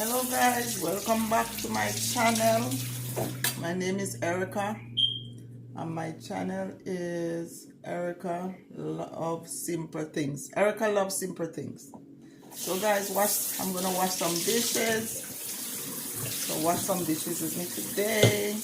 Hello guys, welcome back to my channel. My name is Erica and my channel is Erica Loves Simple Things. Erica Loves Simple Things. So guys, I'm gonna wash some dishes. So wash some dishes with me today.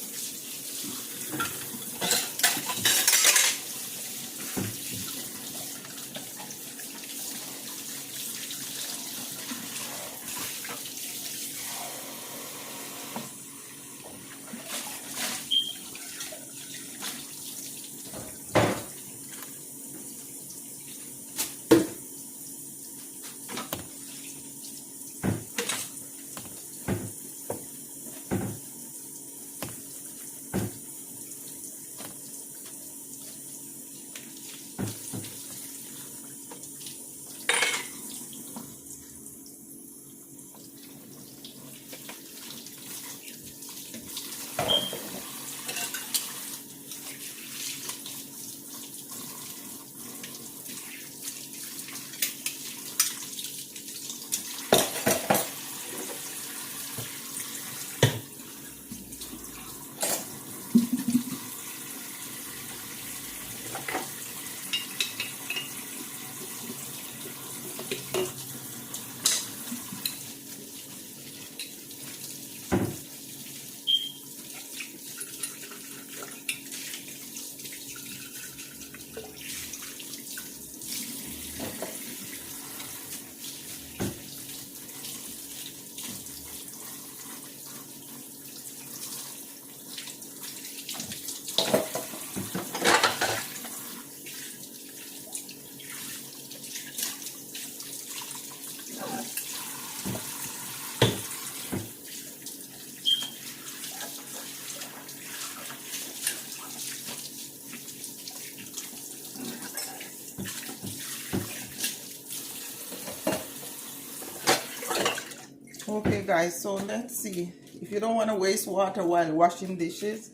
Okay guys, so let's see. If you don't want to waste water while washing dishes,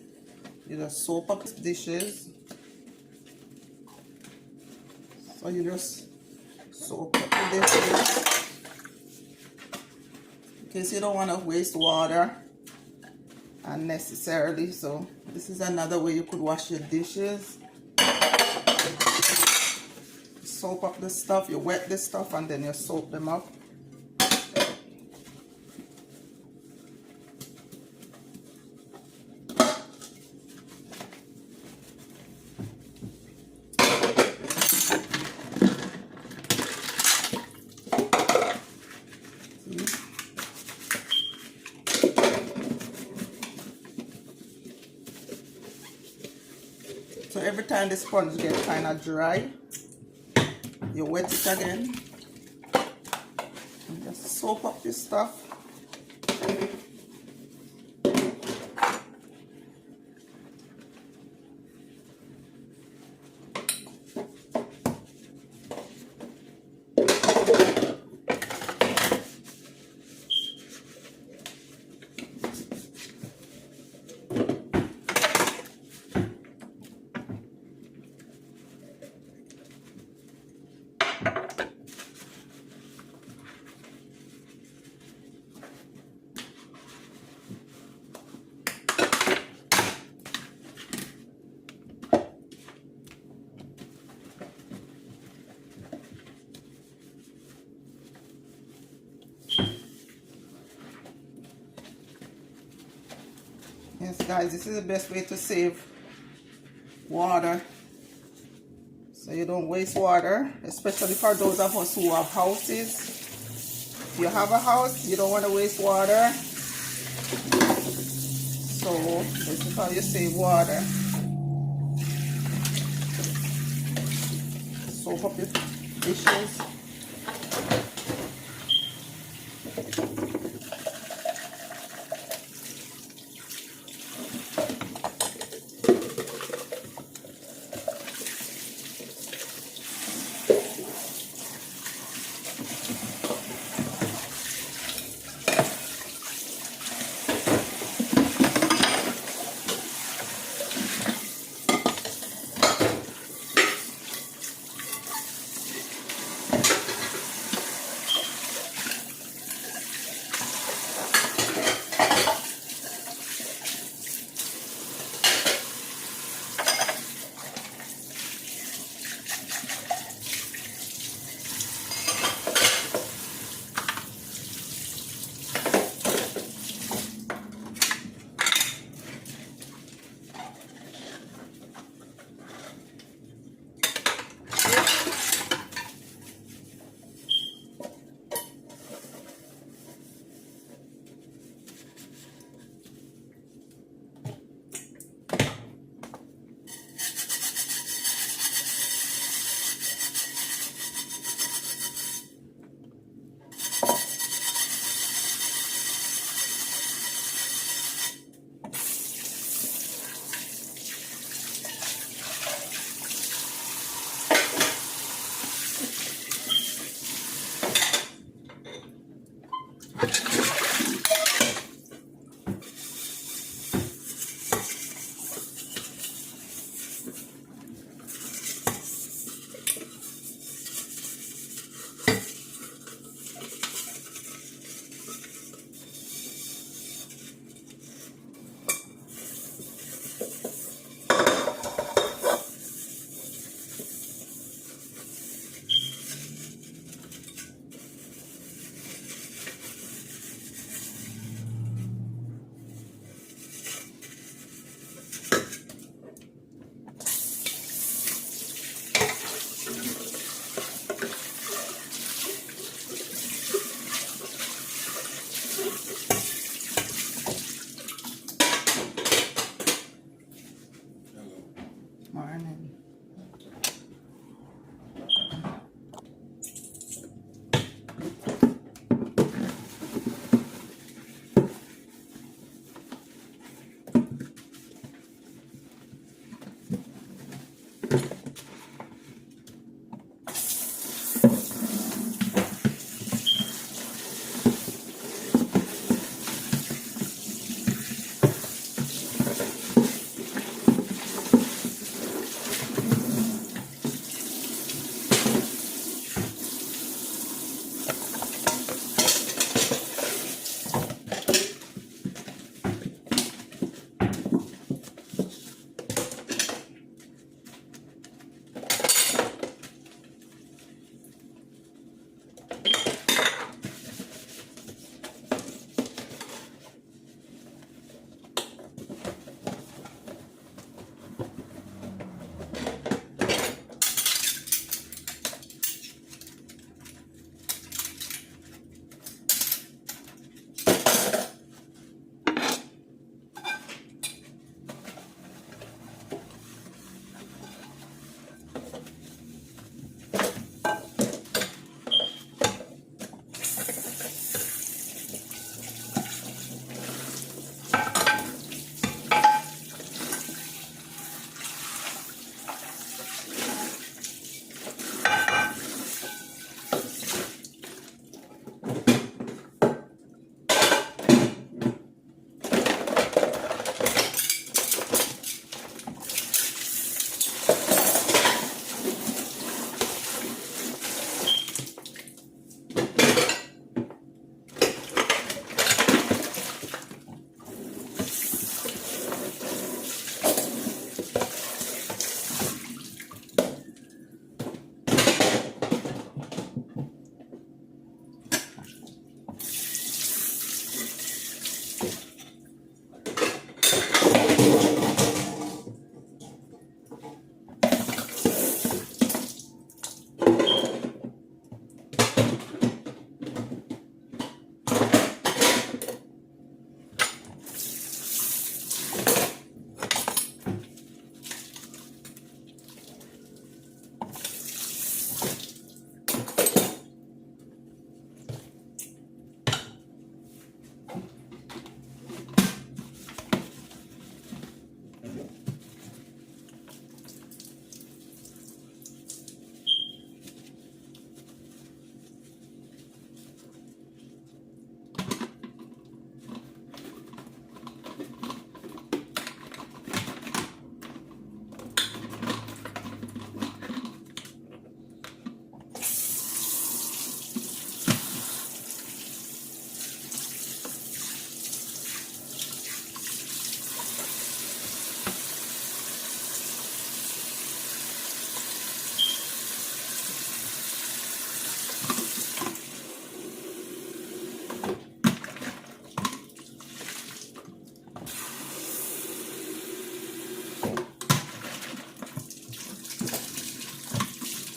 you just soap up dishes. So you just soak up the dishes in case you don't want to waste water unnecessarily. So this is another way you could wash your dishes. Soap up the stuff, you wet the stuff and then you soap them up. So every time the sponge gets kind of dry, you wet it again and just soak up your stuff. Yes guys, this is the best way to save water, so you don't waste water, especially for those of us who have houses. If you have a house, you don't want to waste water, so this is how you save water. Soak up your dishes. Morning.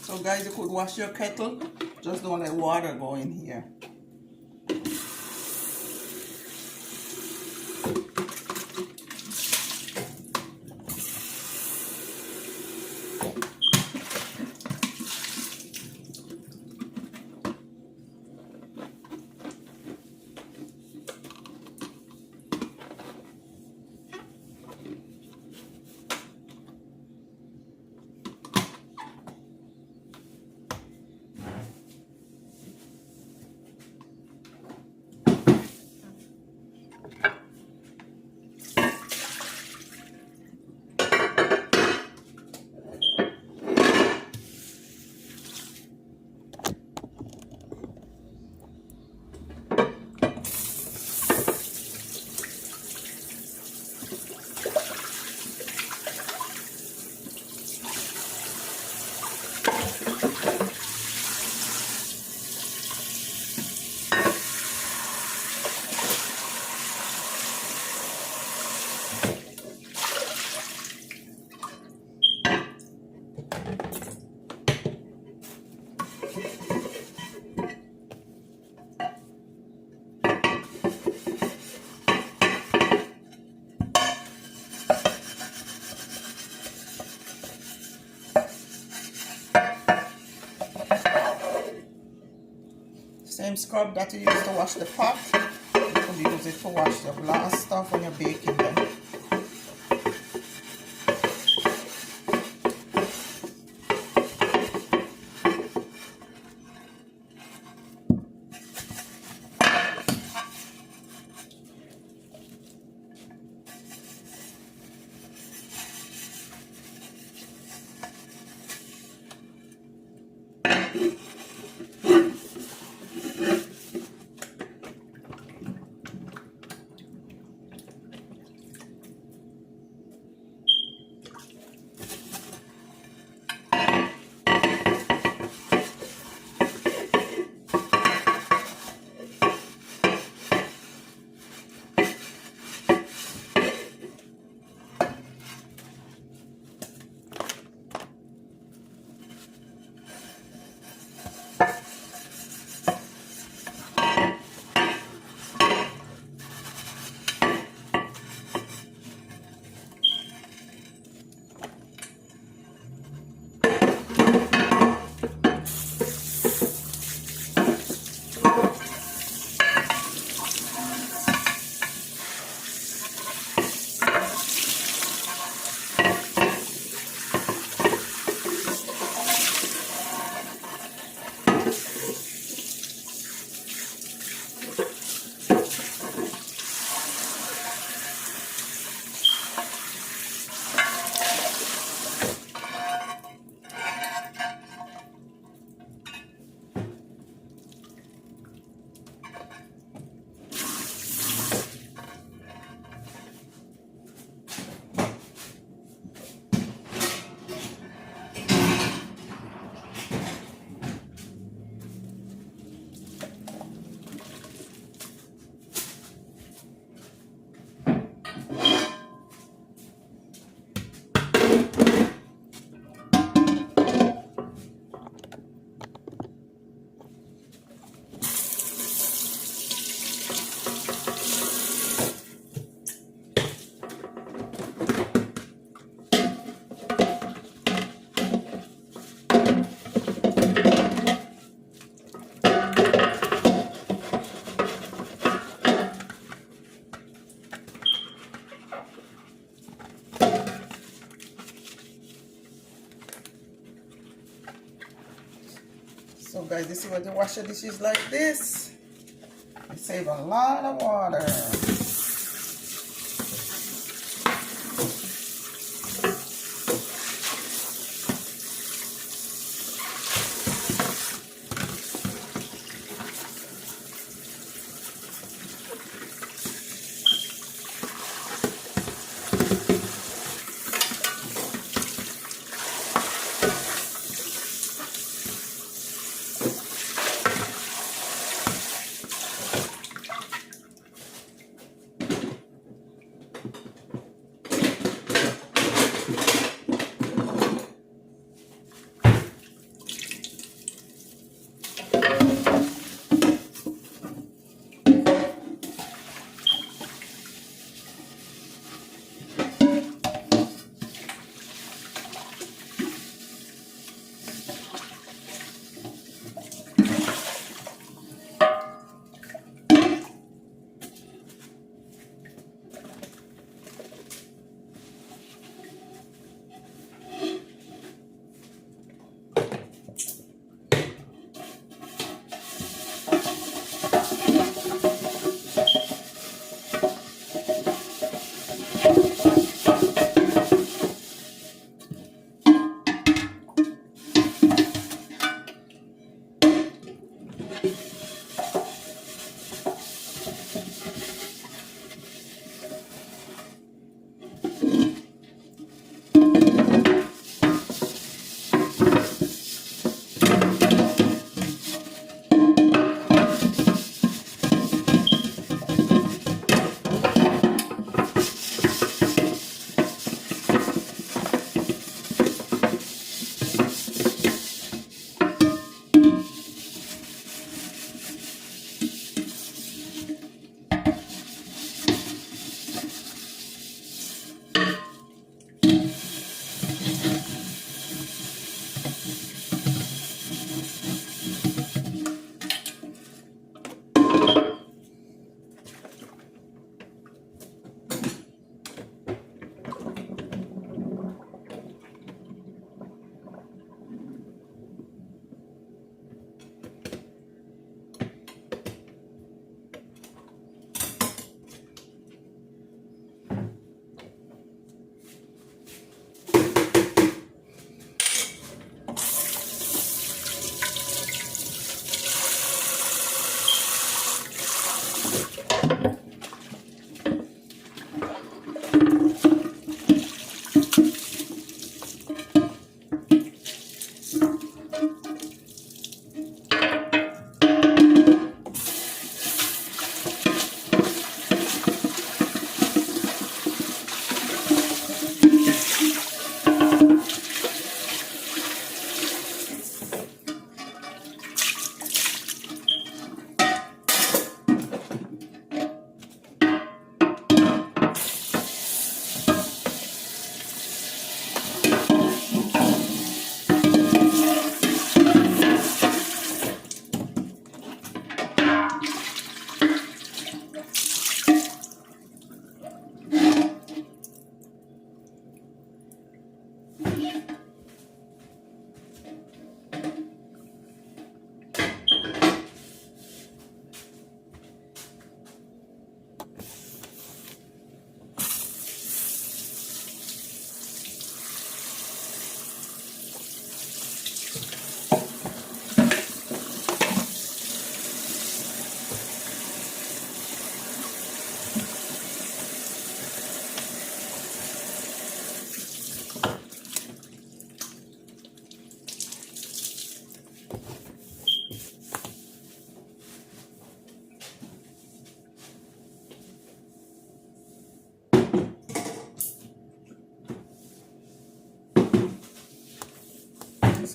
So guys, you could wash your kettle, just don't let water go in here. same scrub that you use to wash the pot, you could use it to wash the glass stuff when you're baking them. So guys, you see when you wash your dishes like this, you save a lot of water.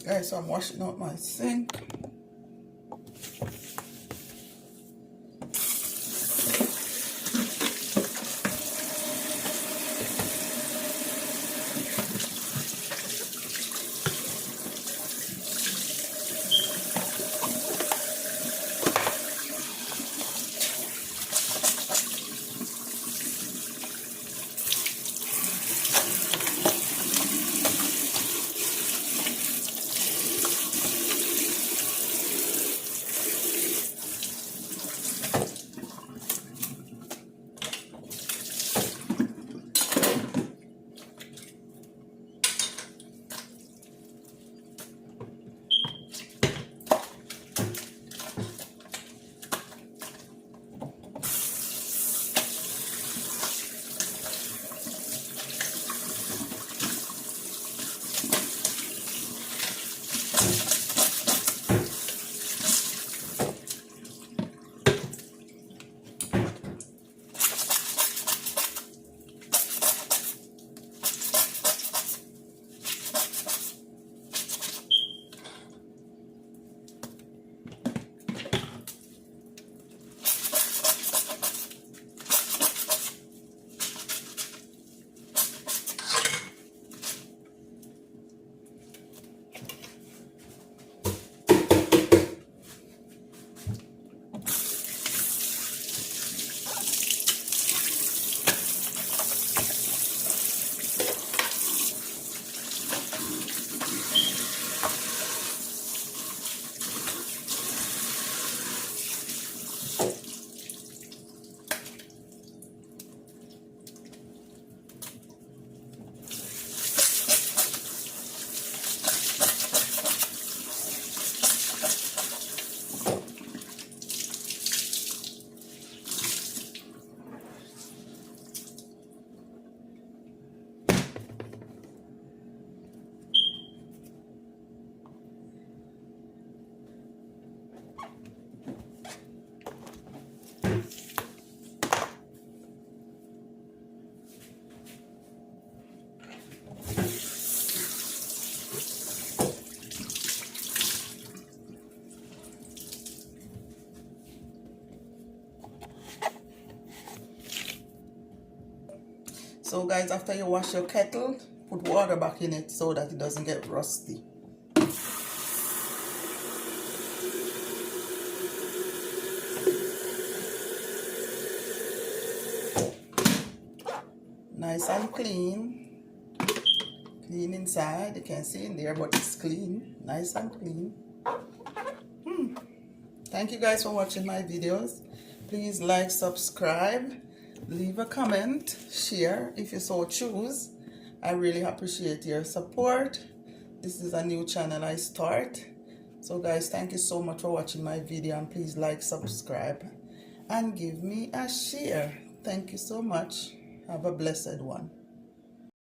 Guys, so I'm washing out my sink. So guys, after you wash your kettle, put water back in it so that it doesn't get rusty. Nice and clean. Clean inside. You can see in there, but it's clean. Nice and clean. Thank you guys for watching my videos. Please like, subscribe, leave a comment, share if you so choose. I really appreciate your support. This is a new channel I start. So guys, thank you so much for watching my video, and please like, subscribe, and give me a share. Thank you so much. Have a blessed one.